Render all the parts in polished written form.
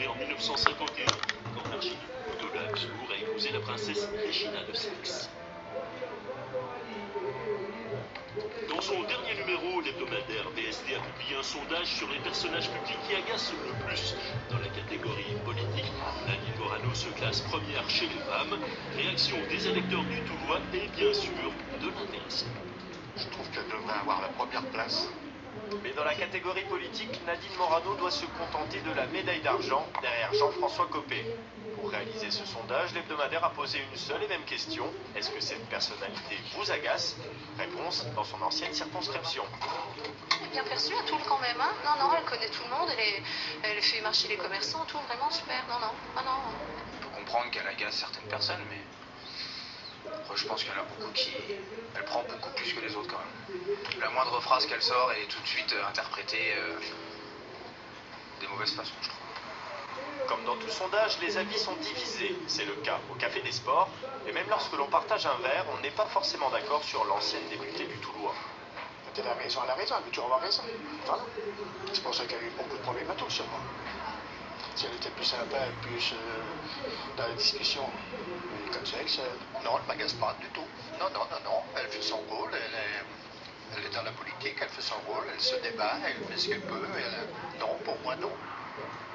en 1951, quand l'archiduc de Habsbourg a épousé la princesse Regina de Saxe. Dans son dernier numéro, l'hebdomadaire VSD a publié un sondage sur les personnages publics qui agacent le plus. Dans la catégorie politique, Nadine Morano se classe première chez les femmes. Réaction des électeurs du Toulois et bien sûr de l'intéressé. Je trouve qu'elle devrait avoir la première place. Mais dans la catégorie politique, Nadine Morano doit se contenter de la médaille d'argent derrière Jean-François Copé. Pour réaliser ce sondage, l'hebdomadaire a posé une seule et même question. Est-ce que cette personnalité vous agace? Réponse dans son ancienne circonscription. Elle est bien perçue à Toul quand même, hein. Non, elle connaît tout le monde, elle fait marcher les commerçants, tout, vraiment super. Non. On peut comprendre qu'elle agace certaines personnes, mais je pense qu'il y en a beaucoup qui... Elle prend beaucoup plus que les autres quand même. La moindre phrase qu'elle sort est tout de suite interprétée des mauvaises façons, je trouve. Comme dans tout sondage, les avis sont divisés. C'est le cas au Café des Sports. Et même lorsque l'on partage un verre, on n'est pas forcément d'accord sur l'ancienne députée du Toulois. Quand elle a raison, elle a toujours avoir raison. Voilà. C'est pour ça qu'il y a eu beaucoup de problèmes à tout, sûrement. Si elle était plus sympa, plus dans la discussion, mais comme ça, non, elle ne m'agace pas du tout. Non. Elle fait son rôle, elle est dans la politique, elle fait son rôle, elle se débat, elle fait ce qu'elle peut. Non, pour moi, non.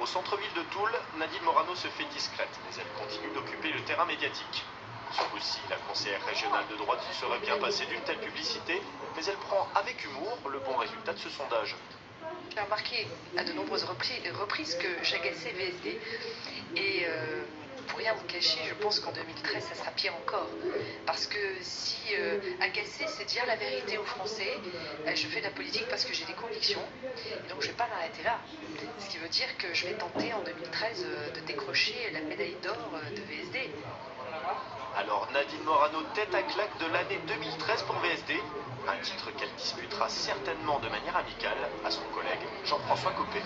Au centre-ville de Toul, Nadine Morano se fait discrète, mais elle continue d'occuper le terrain médiatique. Ce coup-ci, la conseillère régionale de droite se serait bien passée d'une telle publicité, mais elle prend avec humour le bon résultat de ce sondage. J'ai remarqué à de nombreuses reprises que j'agaçais VSD et pour rien vous cacher, je pense qu'en 2013 ça sera pire encore, parce que si agacer c'est dire la vérité aux Français, je fais de la politique parce que j'ai des convictions et donc je vais pas m'arrêter là, ce qui veut dire que je vais tenter en 2013 de décrocher la médaille d'or de VSD. Alors Nadine Morano tête à claque de l'année 2013 pour VSD, un titre qu'elle disputera certainement de manière amicale à son collègue Jean-François Copé.